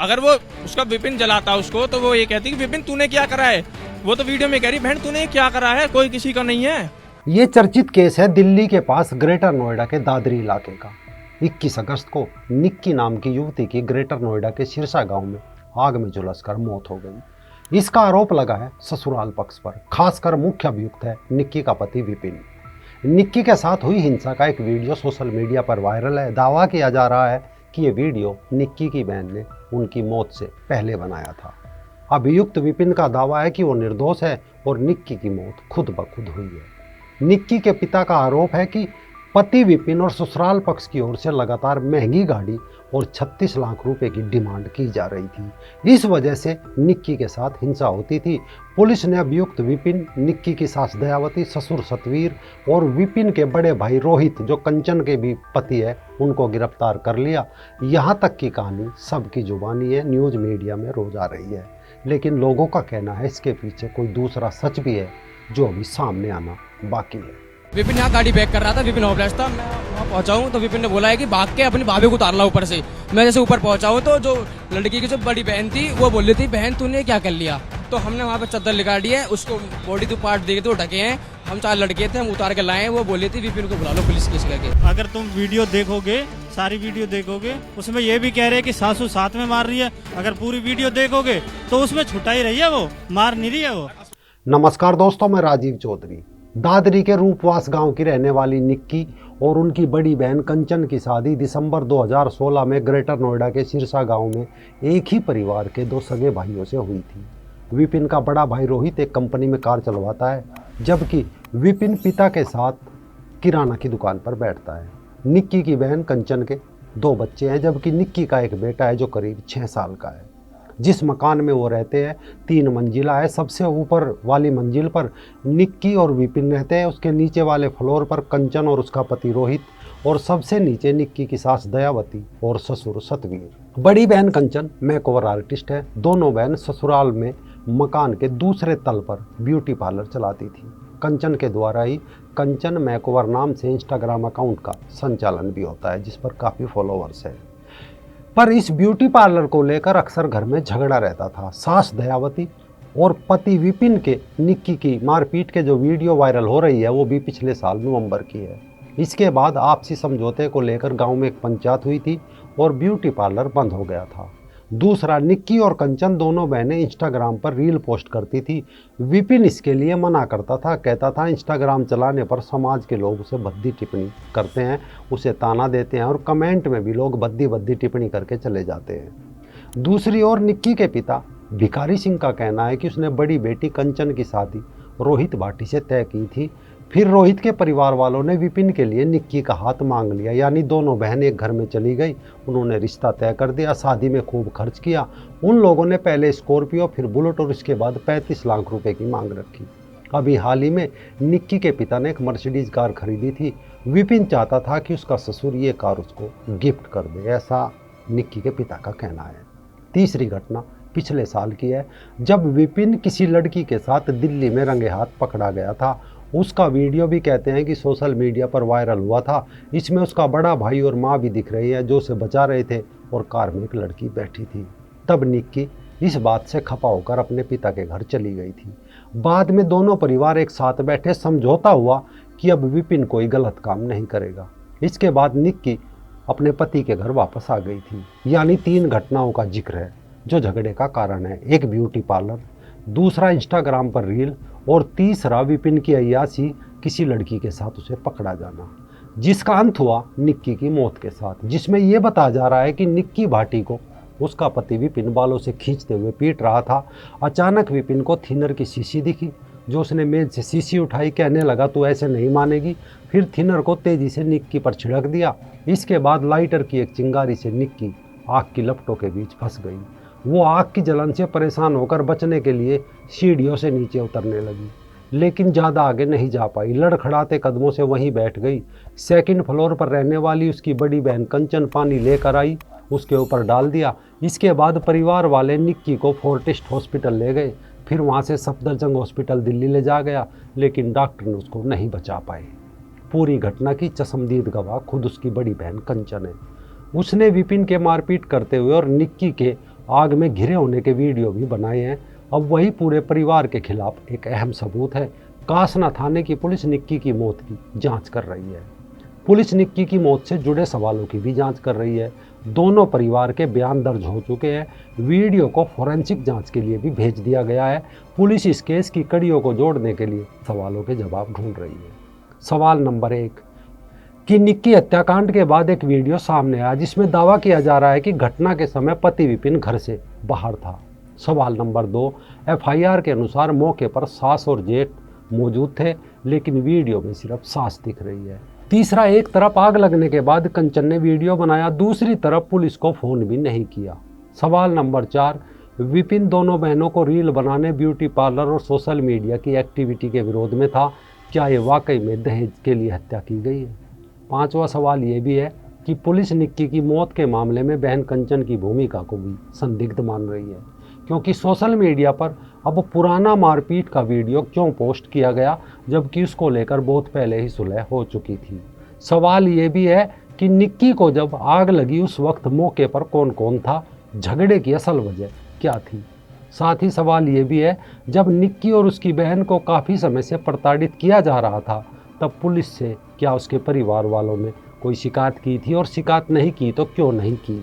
अगर वो उसका विपिन जलाता उसको तो वो ये कहती कि विपिन तूने क्या करा है। वो तो वीडियो में कह रही बहन तूने क्या करा है, कोई किसी का नहीं है। ये चर्चित केस है दिल्ली के पास ग्रेटर नोएडा के दादरी इलाके का। 21 अगस्त को निक्की नाम की युवती की ग्रेटर नोएडा के सिरसा गांव में आग में झुलसकर मौत हो गई। इसका आरोप लगा है ससुराल पक्ष पर, खासकर मुख्य अभियुक्त है निक्की का पति विपिन। निक्की के साथ हुई हिंसा का एक वीडियो सोशल मीडिया पर वायरल है। दावा किया जा रहा है कि ये वीडियो निक्की की बहन ने उनकी मौत से पहले बनाया था। अभियुक्त विपिन का दावा है कि वो निर्दोष है और निक्की की मौत खुद ब खुद हुई है। निक्की के पिता का आरोप है कि पति विपिन और ससुराल पक्ष की ओर से लगातार महंगी गाड़ी और 36 लाख रुपए की डिमांड की जा रही थी। इस वजह से निक्की के साथ हिंसा होती थी। पुलिस ने अभियुक्त विपिन, निक्की की सास दयावती, ससुर सतवीर और विपिन के बड़े भाई रोहित, जो कंचन के भी पति है, उनको गिरफ्तार कर लिया। यहाँ तक की कहानी सबकी जुबानी है, न्यूज़ मीडिया में रोज आ रही है, लेकिन लोगों का कहना है इसके पीछे कोई दूसरा सच भी है जो अभी सामने आना बाकी है। विपिन यहाँ गाड़ी बैक कर रहा था, विपिन होपलेस था। मैं वहाँ पहुँचा हूँ तो विपिन ने बोला है कि भाग के अपनी भाभी को उतार ला ऊपर से। मैं जैसे ऊपर पहुँचा हूँ तो जो लड़की की जो बड़ी बहन थी वो बोल रही थी बहन तूने क्या कर लिया। तो हमने वहाँ पे चद्दर लगा दी है, उसको बॉडी तो पार्ट देखे तो ढके हैं। हम 4 लड़के थे, हम उतार के लाए। वो बोली थी विपिन को बुला लो पुलिस केस करके। अगर तुम वीडियो देखोगे, सारी वीडियो देखोगे, उसमें ये भी कह रहे हैं कि सासू साथ में मार रही है। अगर पूरी वीडियो देखोगे तो उसमें छुटा ही रही है, वो मार नहीं रही है वो। नमस्कार दोस्तों, मैं राजीव चौधरी। दादरी के रूपवास गांव की रहने वाली निक्की और उनकी बड़ी बहन कंचन की शादी दिसंबर 2016 में ग्रेटर नोएडा के सिरसा गांव में एक ही परिवार के 2 सगे भाइयों से हुई थी। विपिन का बड़ा भाई रोहित एक कंपनी में कार चलवाता है, जबकि विपिन पिता के साथ किराना की दुकान पर बैठता है। निक्की की बहन कंचन के 2 बच्चे हैं, जबकि निक्की का एक बेटा है जो करीब 6 साल का है। जिस मकान में वो रहते हैं 3 मंजिला है। सबसे ऊपर वाली मंजिल पर निक्की और विपिन रहते हैं, उसके नीचे वाले फ्लोर पर कंचन और उसका पति रोहित, और सबसे नीचे निक्की की सास दयावती और ससुर सतवीर। बड़ी बहन कंचन मेकओवर आर्टिस्ट है। दोनों बहन ससुराल में मकान के दूसरे तल पर ब्यूटी पार्लर चलाती थी। कंचन के द्वारा ही कंचन मेकओवर नाम से इंस्टाग्राम अकाउंट का संचालन भी होता है, जिस पर काफ़ी फॉलोअर्स है। पर इस ब्यूटी पार्लर को लेकर अक्सर घर में झगड़ा रहता था। सास दयावती और पति विपिन के निक्की की मारपीट के जो वीडियो वायरल हो रही है वो भी पिछले साल नवंबर की है। इसके बाद आपसी समझौते को लेकर गांव में एक पंचायत हुई थी और ब्यूटी पार्लर बंद हो गया था। दूसरा, निक्की और कंचन दोनों बहनें इंस्टाग्राम पर रील पोस्ट करती थी। विपिन इसके लिए मना करता था, कहता था इंस्टाग्राम चलाने पर समाज के लोग उसे भद्दी टिप्पणी करते हैं, उसे ताना देते हैं और कमेंट में भी लोग भद्दी भद्दी टिप्पणी करके चले जाते हैं। दूसरी ओर निक्की के पिता भिखारी सिंह का कहना है कि उसने बड़ी बेटी कंचन की शादी रोहित भाटी से तय की थी। फिर रोहित के परिवार वालों ने विपिन के लिए निक्की का हाथ मांग लिया, यानी दोनों बहन एक घर में चली गई। उन्होंने रिश्ता तय कर दिया, शादी में खूब खर्च किया। उन लोगों ने पहले स्कॉर्पियो, फिर बुलेट और इसके बाद 35 लाख रुपए की मांग रखी। अभी हाल ही में निक्की के पिता ने एक मर्सिडीज कार खरीदी थी। विपिन चाहता था कि उसका ससुर ये कार उसको गिफ्ट कर दे, ऐसा निक्की के पिता का कहना है। तीसरी घटना पिछले साल की है, जब विपिन किसी लड़की के साथ दिल्ली में रंगे हाथ पकड़ा गया था। उसका वीडियो भी कहते हैं कि सोशल मीडिया पर वायरल हुआ था। इसमें उसका बड़ा भाई और माँ भी दिख रही है, जो उसे बचा रहे थे, और कार में एक लड़की बैठी थी। तब निक्की इस बात से खपा होकर अपने पिता के घर चली गई थी। बाद में दोनों परिवार एक साथ बैठे, समझौता हुआ कि अब विपिन कोई गलत काम नहीं करेगा। इसके बाद निक्की अपने पति के घर वापस आ गई थी। यानी 3 घटनाओं का जिक्र है जो झगड़े का कारण है। एक ब्यूटी पार्लर, दूसरा इंस्टाग्राम पर रील, और तीसरा विपिन की अय्याशी, किसी लड़की के साथ उसे पकड़ा जाना, जिसका अंत हुआ निक्की की मौत के साथ। जिसमें यह बताया जा रहा है कि निक्की भाटी को उसका पति विपिन बालों से खींचते हुए पीट रहा था। अचानक विपिन को थिनर की शीशी दिखी, जो उसने मेज से शीशी उठाई, कहने लगा तू ऐसे नहीं मानेगी। फिर थिनर को तेजी से निक्की पर छिड़क दिया। इसके बाद लाइटर की एक चिंगारी से निक्की आग की लपटों के बीच फंस गई। वो आग की जलन से परेशान होकर बचने के लिए सीढ़ियों से नीचे उतरने लगी, लेकिन ज़्यादा आगे नहीं जा पाई। लड़खड़ाते कदमों से वहीं बैठ गई। सेकंड फ्लोर पर रहने वाली उसकी बड़ी बहन कंचन पानी लेकर आई, उसके ऊपर डाल दिया। इसके बाद परिवार वाले निक्की को फोर्टिस्ट हॉस्पिटल ले गए। फिर वहाँ से सफदरजंग हॉस्पिटल दिल्ली ले जा गया, लेकिन डॉक्टर ने उसको नहीं बचा पाए। पूरी घटना की चश्मदीद गवाह खुद उसकी बड़ी बहन कंचन है। उसने विपिन के मारपीट करते हुए और निक्की के आग में घिरे होने के वीडियो भी बनाए हैं। अब वही पूरे परिवार के खिलाफ एक अहम सबूत है। कासना थाने की पुलिस निक्की की मौत की जांच कर रही है। पुलिस निक्की की मौत से जुड़े सवालों की भी जांच कर रही है। दोनों परिवार के बयान दर्ज हो चुके हैं। वीडियो को फोरेंसिक जांच के लिए भी भेज दिया गया है। पुलिस इस केस की कड़ियों को जोड़ने के लिए सवालों के जवाब ढूंढ रही है। सवाल नंबर 1 कि निक्की हत्याकांड के बाद एक वीडियो सामने आया जिसमें दावा किया जा रहा है कि घटना के समय पति विपिन घर से बाहर था। सवाल नंबर 2 एफआईआर के अनुसार मौके पर सास और जेठ मौजूद थे, लेकिन वीडियो में सिर्फ सास दिख रही है। तीसरा, एक तरफ आग लगने के बाद कंचन ने वीडियो बनाया, दूसरी तरफ पुलिस को फोन भी नहीं किया। सवाल नंबर 4 विपिन दोनों बहनों को रील बनाने, ब्यूटी पार्लर और सोशल मीडिया की एक्टिविटी के विरोध में था। क्या ये वाकई में दहेज के लिए हत्या की गई है? पांचवा सवाल ये भी है कि पुलिस निक्की की मौत के मामले में बहन कंचन की भूमिका को भी संदिग्ध मान रही है, क्योंकि सोशल मीडिया पर अब पुराना मारपीट का वीडियो क्यों पोस्ट किया गया, जबकि उसको लेकर बहुत पहले ही सुलह हो चुकी थी। सवाल ये भी है कि निक्की को जब आग लगी उस वक्त मौके पर कौन कौन था, झगड़े की असल वजह क्या थी। साथ ही सवाल ये भी है, जब निक्की और उसकी बहन को काफ़ी समय से प्रताड़ित किया जा रहा था, तब पुलिस से क्या उसके परिवार वालों ने कोई शिकायत की थी, और शिकायत नहीं की तो क्यों नहीं की।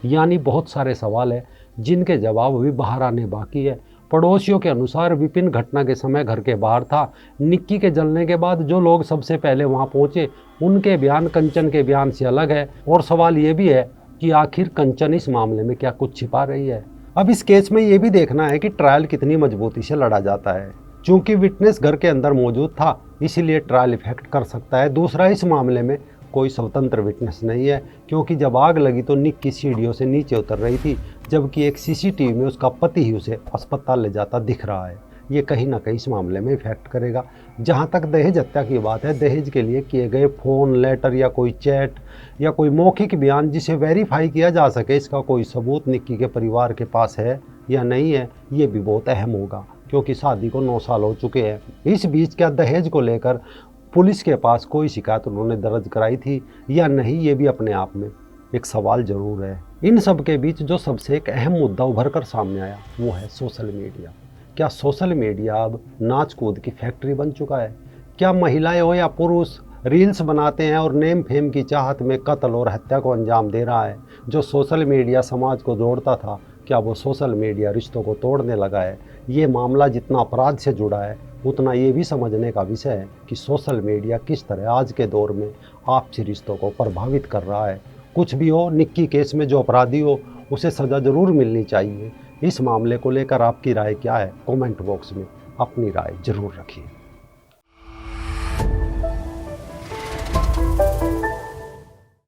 यानी बहुत सारे सवाल हैं जिनके जवाब अभी बाहर आने बाकी है। पड़ोसियों के अनुसार विपिन घटना के समय घर के बाहर था। निक्की के जलने के बाद जो लोग सबसे पहले वहां पहुंचे, उनके बयान कंचन के बयान से अलग है। और सवाल ये भी है कि आखिर कंचन इस मामले में क्या कुछ छिपा रही है। अब इस केस में ये भी देखना है कि ट्रायल कितनी मजबूती से लड़ा जाता है। चूंकि विटनेस घर के अंदर मौजूद था, इसीलिए ट्रायल इफेक्ट कर सकता है। दूसरा, इस मामले में कोई स्वतंत्र विटनेस नहीं है, क्योंकि जब आग लगी तो निक्की सीढ़ियों से नीचे उतर रही थी, जबकि एक सीसीटीवी में उसका पति ही उसे अस्पताल ले जाता दिख रहा है। ये कहीं ना कहीं इस मामले में इफेक्ट करेगा। जहाँ तक दहेज हत्या की बात है, दहेज के लिए किए गए फ़ोन, लेटर या कोई चैट या कोई मौखिक बयान जिसे वेरीफाई किया जा सके, इसका कोई सबूत निक्की के परिवार के पास है या नहीं है, ये भी बहुत अहम होगा, क्योंकि शादी को 9 साल हो चुके हैं। इस बीच क्या दहेज को लेकर पुलिस के पास कोई शिकायत उन्होंने दर्ज कराई थी या नहीं, ये भी अपने आप में एक सवाल जरूर है। इन सब के बीच जो सबसे एक अहम मुद्दा उभर कर सामने आया वो है सोशल मीडिया। क्या सोशल मीडिया अब नाच कूद की फैक्ट्री बन चुका है? क्या महिलाएं हो या पुरुष रील्स बनाते हैं और नेम फेम की चाहत में कत्ल और हत्या को अंजाम दे रहा है? जो सोशल मीडिया समाज को जोड़ता था, क्या वो सोशल मीडिया रिश्तों को तोड़ने लगा है? ये मामला जितना अपराध से जुड़ा है, उतना ये भी समझने का विषय है कि सोशल मीडिया किस तरह आज के दौर में आपसी रिश्तों को प्रभावित कर रहा है। कुछ भी हो, निक्की केस में जो अपराधी हो उसे सज़ा ज़रूर मिलनी चाहिए। इस मामले को लेकर आपकी राय क्या है? कमेंट बॉक्स में अपनी राय जरूर रखिए।